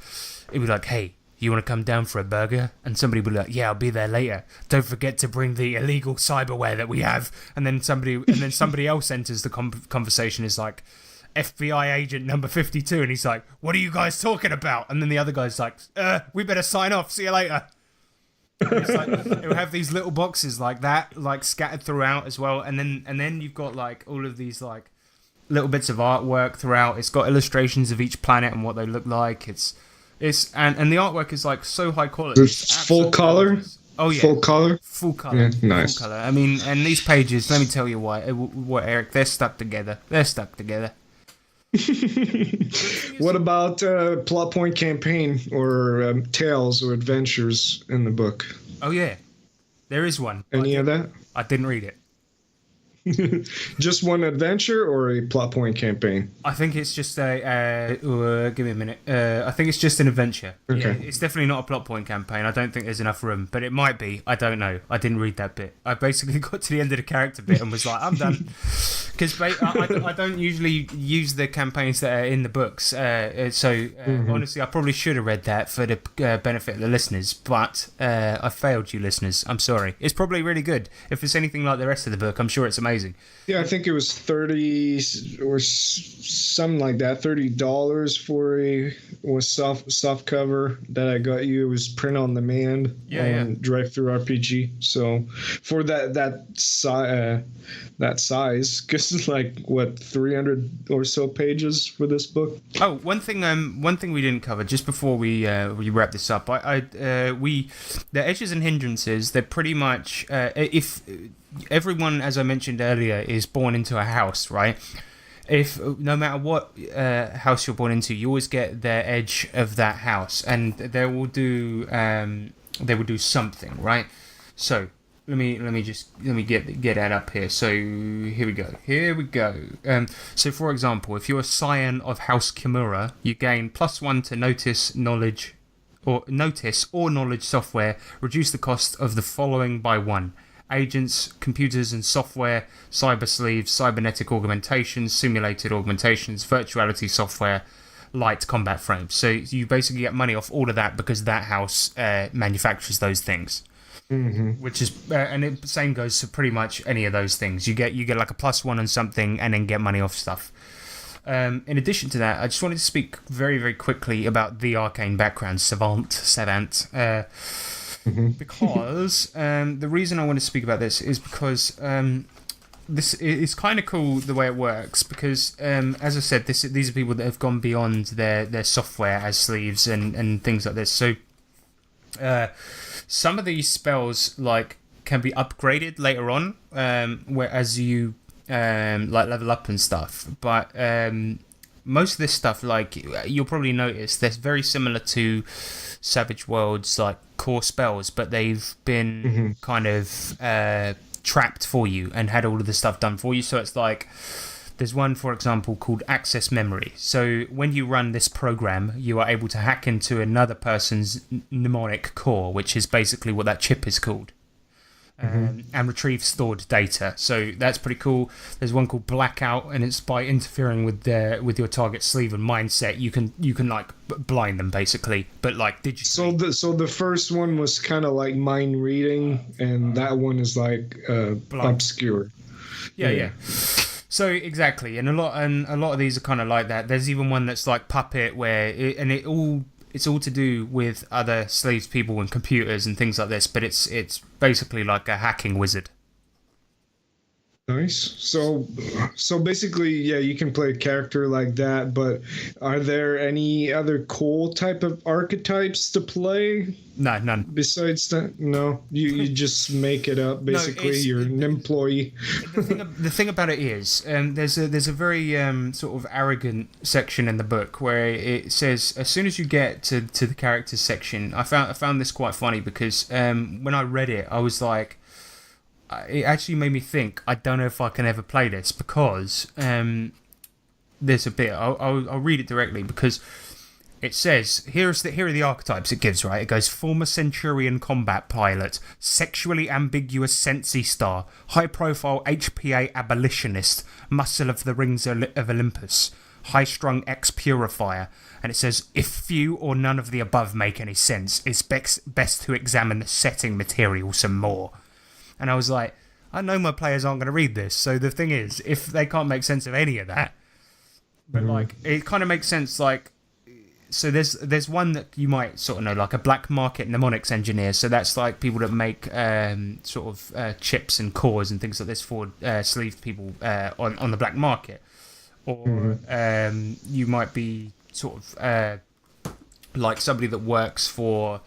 hey, you want to come down for a burger? And somebody would be like, yeah, I'll be there later. Don't forget to bring the illegal cyberware that we have. And then somebody else enters the conversation. Is like FBI agent number 52, and he's like, what are you guys talking about? And then the other guy's like, we better sign off. See you later. It's like it'll have these little boxes like that, like scattered throughout as well, and then you've got like all of these like little bits of artwork throughout. It's got illustrations of each planet and what they look like. It's and the artwork is like so high quality. It's full color. Gorgeous. Oh yeah, full color. Full color. Yeah, nice. Full color. I mean, and these pages. Let me tell you what, Eric. They're stuck together. What about plot point campaign or tales or adventures in the book? Oh yeah, there is one. Any of that? I didn't read it. Just one adventure or a plot point campaign? I think it's just give me a minute. I think it's just an adventure. Okay. Yeah, it's definitely not a plot point campaign. I don't think there's enough room, but it might be. I don't know. I didn't read that bit. I basically got to the end of the character bit and was like, I'm done. Because I don't usually use the campaigns that are in the books. Honestly, I probably should have read that for the benefit of the listeners, but I failed you listeners. I'm sorry. It's probably really good. If it's anything like the rest of the book, I'm sure it's amazing. Yeah, I think it was $30 or something like that. $30 for a soft cover that I got you. It was print on demand on Drive-Thru RPG. So for that size, because like what 300 or so pages for this book. Oh, one thing we didn't cover just before we wrap this up. The edges and hindrances. They're pretty much if everyone, as I mentioned earlier, is born into a house, right? If no matter what house you're born into, you always get the edge of that house, and they will do something, right? So let me get that up here. So here we go. So for example, if you're a scion of House Kimura, you gain +1 to notice or knowledge software. Reduce the cost of the following by 1. Agents, computers and software, cyber sleeves, cybernetic augmentations, simulated augmentations, virtuality software, light combat frames. So you basically get money off all of that because that house manufactures those things. Which is and the same goes for pretty much any of those things. You get like a +1 on something and then get money off stuff. in addition to that, I just wanted to speak very, very quickly about the arcane background, Savant. Because the reason I want to speak about this is because this is kind of cool the way it works. Because, as I said, these are people that have gone beyond their software as sleeves and things like this. So, some of these spells can be upgraded later on, whereas you level up and stuff. But most of this stuff, you'll probably notice, they're very similar to Savage Worlds core spells, but they've been kind of trapped for you and had all of the stuff done for you. So it's there's one, for example, called Access Memory. So when you run this program, you are able to hack into another person's mnemonic core, which is basically what that chip is called. And retrieve stored data. So that's pretty cool. There's one called Blackout, and it's by interfering with your target's sleeve and mindset, you can blind them basically, but digitally. So the first one was kind of like mind reading, and that one is obscure. Yeah. So exactly, and a lot of these are kind of like that. There's even one that's like Puppet, where it's all to do with other slaves, people, and computers and things like this, but it's basically like a hacking wizard. Nice. So basically, yeah, you can play a character like that, but are there any other cool type of archetypes to play? No, none. Besides that, no. You just make it up, basically. You're an employee. The thing about it is, there's a very sort of arrogant section in the book where it says, as soon as you get to the characters section, I found this quite funny because when I read it, I was like, it actually made me think, I don't know if I can ever play this, because there's a bit, I'll read it directly, because it says, here are the archetypes it gives, right? It goes, former Centurion combat pilot, sexually ambiguous Sensi star, high-profile HPA abolitionist, muscle of the rings of Olympus, high-strung ex-purifier. And it says, if few or none of the above make any sense, it's best to examine the setting material some more. And I was like, I know my players aren't going to read this. So the thing is, if they can't make sense of any of that, but it kind of makes sense. So there's one that you might sort of know, like a black market mnemonics engineer. So that's like people that make chips and cores and things like this for sleeve people on the black market. Or you might be sort of like somebody that works for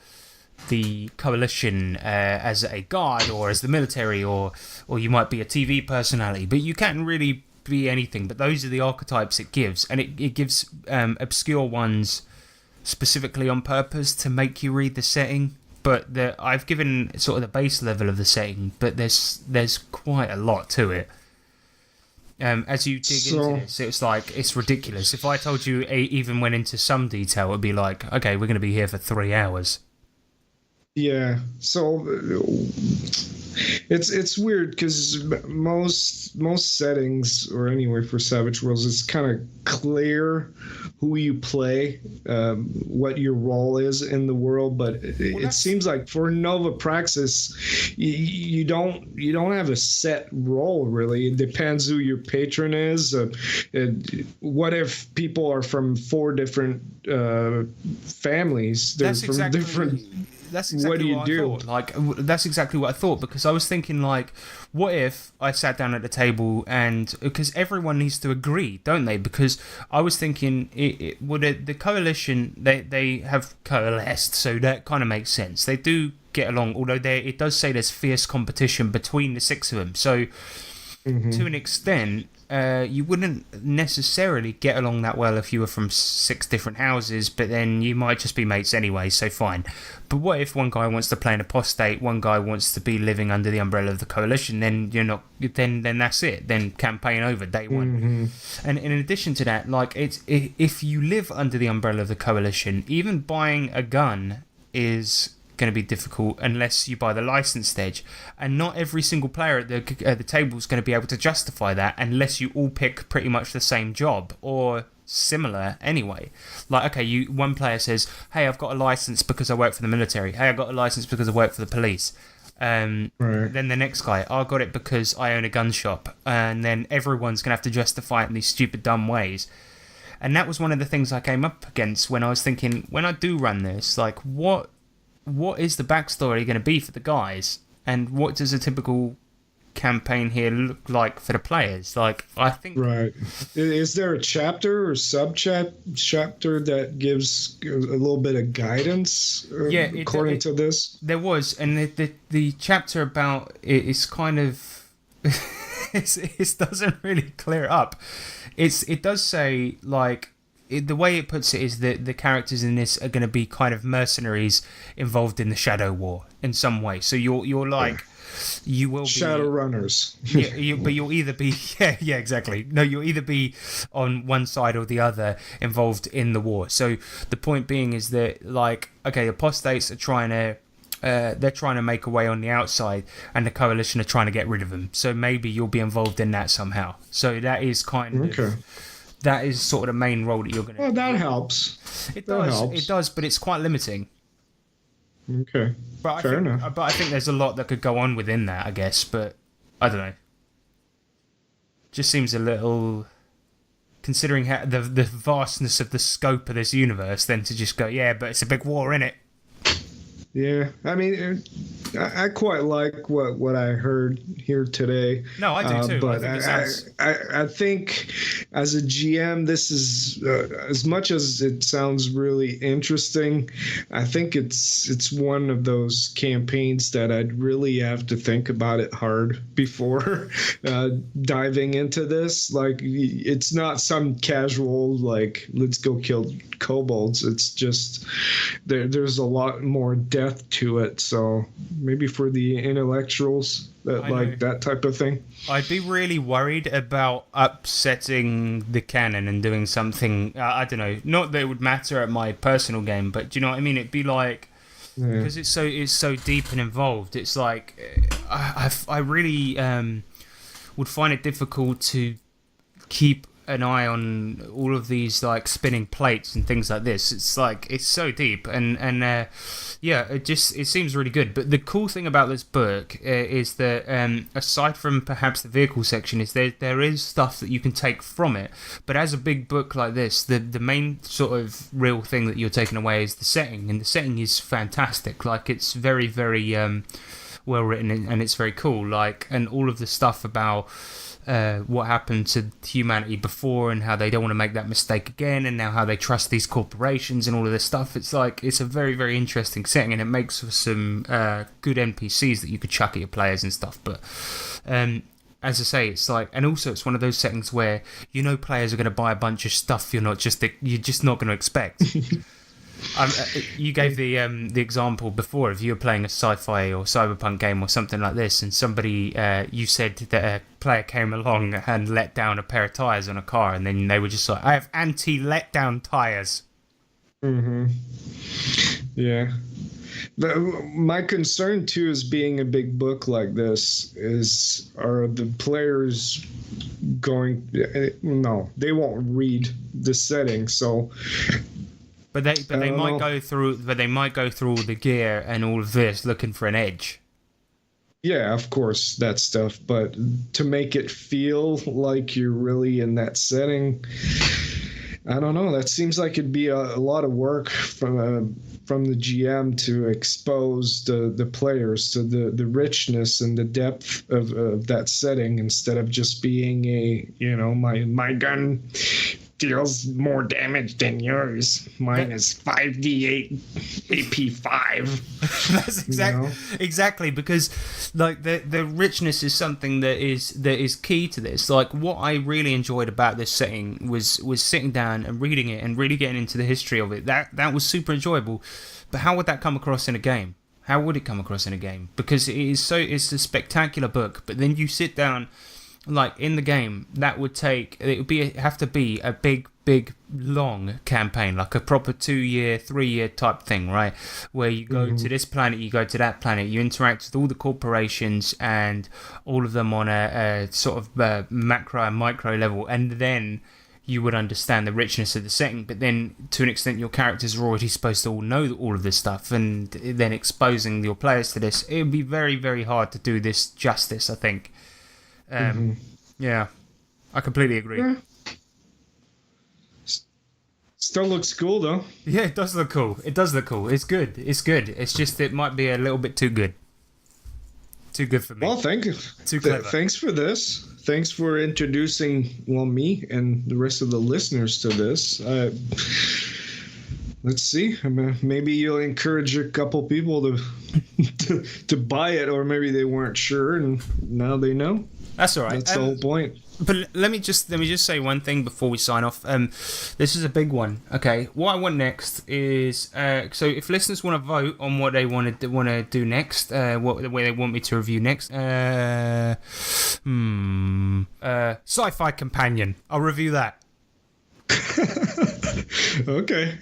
the coalition as a guard or as the military, or you might be a TV personality, but you can't really be anything. But those are the archetypes it gives, and it gives obscure ones specifically on purpose to make you read the setting. But I've given sort of the base level of the setting, but there's quite a lot to it. As you dig into this, it's ridiculous. If I told you even went into some detail, it would be like, okay, we're going to be here for 3 hours. Yeah, so it's weird because most settings, or anyway for Savage Worlds, it's kind of clear who you play, what your role is in the world. But it seems like for Nova Praxis, you don't have a set role really. It depends who your patron is. What if people are from 4 different families? They're from different. That's exactly what I thought. That's exactly what I thought, because I was thinking, what if I sat down at the table, and because everyone needs to agree, don't they? Because I was thinking, the coalition, they have coalesced, so that kind of makes sense. They do get along, although it does say there's fierce competition between the 6 of them. So to an extent, you wouldn't necessarily get along that well if you were from 6 different houses, but then you might just be mates anyway, so fine. But what if one guy wants to play an apostate, one guy wants to be living under the umbrella of the coalition? Then you're not. Then that's it. Then campaign over, day one. And in addition to that, if you live under the umbrella of the coalition, even buying a gun is going to be difficult unless you buy the licensed edge, and not every single player at the table is going to be able to justify that unless you all pick pretty much the same job or similar anyway. One player says, hey, I've got a license because I work for the military. Hey, I've got a license because I work for the police. Right. Then the next guy, I got it because I own a gun shop, and then everyone's gonna have to justify it in these stupid, dumb ways. And that was one of the things I came up against when I was thinking, when I do run this, like, what is the backstory going to be for the guys, and what does a typical campaign here look like for the players? Like, I think... Right. Is there a chapter or chapter that gives a little bit of guidance according to this? There was, and the chapter about it is kind of... it doesn't really clear it up. It does say, like... the way it puts it is that the characters in this are going to be kind of mercenaries involved in the Shadow War in some way. So you're like... You will be shadow runners. but you'll either be exactly. No, you'll either be on one side or the other involved in the war. So the point being is that, like, okay, apostates are trying to make a way on the outside, and the coalition are trying to get rid of them. So maybe you'll be involved in that somehow. So that is kind of that is sort of the main role that you're going to. Well, that helps. It does, but it's quite limiting. Okay. Fair enough. But I think there's a lot that could go on within that, I guess. But I don't know. Just seems a little, considering how the vastness of the scope of this universe, then to just go, yeah, but it's a big war, innit? Yeah, I mean, I quite like what I heard here today. No, I do too. But I think as a GM, this is as much as it sounds really interesting. I think it's one of those campaigns that I'd really have to think about it hard before diving into this. Like, it's not some casual, like, let's go kill kobolds. It's just there's a lot more depth to it, so maybe for the intellectuals that like that type of thing. I'd be really worried about upsetting the canon and doing something, I don't know, not that it would matter at my personal game, but do you know what I mean? It'd be like, because it's so deep and involved, it's like I really would find it difficult to keep an eye on all of these, like, spinning plates and things like this. It's like, it's so deep, and it seems really good. But the cool thing about this book is that aside from perhaps the vehicle section, is there is stuff that you can take from it. But as a big book like this, the main sort of real thing that you're taking away is the setting, and the setting is fantastic. Like, it's very, very well written, and it's very cool. Like, and all of the stuff about what happened to humanity before, and how they don't want to make that mistake again, and now how they trust these corporations and all of this stuff. It's like, it's a very, very interesting setting, and it makes for some good NPCs that you could chuck at your players and stuff. But as I say, it's like, and also it's one of those settings where players are going to buy a bunch of stuff you're just not going to expect. You gave the example before of you were playing a sci-fi or cyberpunk game or something like this, and somebody you said that a player came along and let down a pair of tires on a car, and then they were just like, I have anti-letdown tires. Yeah. My concern too is, being a big book like this, are the players going? No, they won't read the setting, so. But they might go through all the gear and all of this looking for an edge. Yeah, of course, that stuff. But to make it feel like you're really in that setting, I don't know. That seems like it'd be a lot of work from the GM to expose the players to the richness and the depth of that setting, instead of just being my gun deals more damage than yours. Mine is 5d8 AP5. That's exactly, because like the richness is something that is key to this. Like, what I really enjoyed about this setting was sitting down and reading it and really getting into the history of it. That was super enjoyable. But how would that come across in a game? How would it come across in a game? Because it's a spectacular book, but then you sit down, like, in the game, have to be a big long campaign, like a proper 2-year 3-year type thing, right, where you go to this planet, you go to that planet, you interact with all the corporations and all of them on a sort of macro and micro level, and then you would understand the richness of the setting. But then, to an extent, your characters are already supposed to all know all of this stuff, and then exposing your players to this, it would be very, very hard to do this justice, I think. Yeah, I completely agree. Yeah. Still looks cool, though. Yeah, it does look cool. It does look cool. It's good. It's good. It's just it might be a little bit too good. Too good for me. Well, thank you. Too clever. Thanks for this. Thanks for introducing, me and the rest of the listeners to this. Let's see. Maybe you'll encourage a couple people to buy it, or maybe they weren't sure and now they know. That's all right. That's the whole point. But let me just say one thing before we sign off. This is a big one. Okay, what I want next is so if listeners want to vote on what they want to do next, what the way they want me to review next, sci-fi companion. I'll review that. Okay.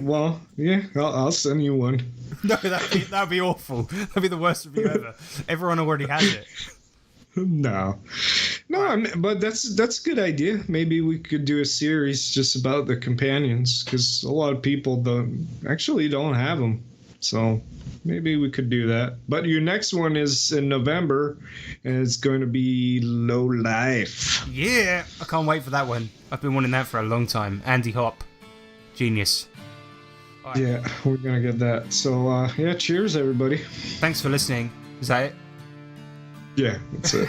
Well, yeah, I'll send you one. No, that'd be awful. That'd be the worst review ever. Everyone already has it. No, but that's a good idea. Maybe we could do a series just about the companions, because a lot of people don't have them. So maybe we could do that. But your next one is in November, and it's going to be Low Life. Yeah, I can't wait for that one. I've been wanting that for a long time. Andy Hop, genius. Right. Yeah, we're gonna get that. So yeah, cheers, everybody. Thanks for listening. Is that it? Yeah, that's it.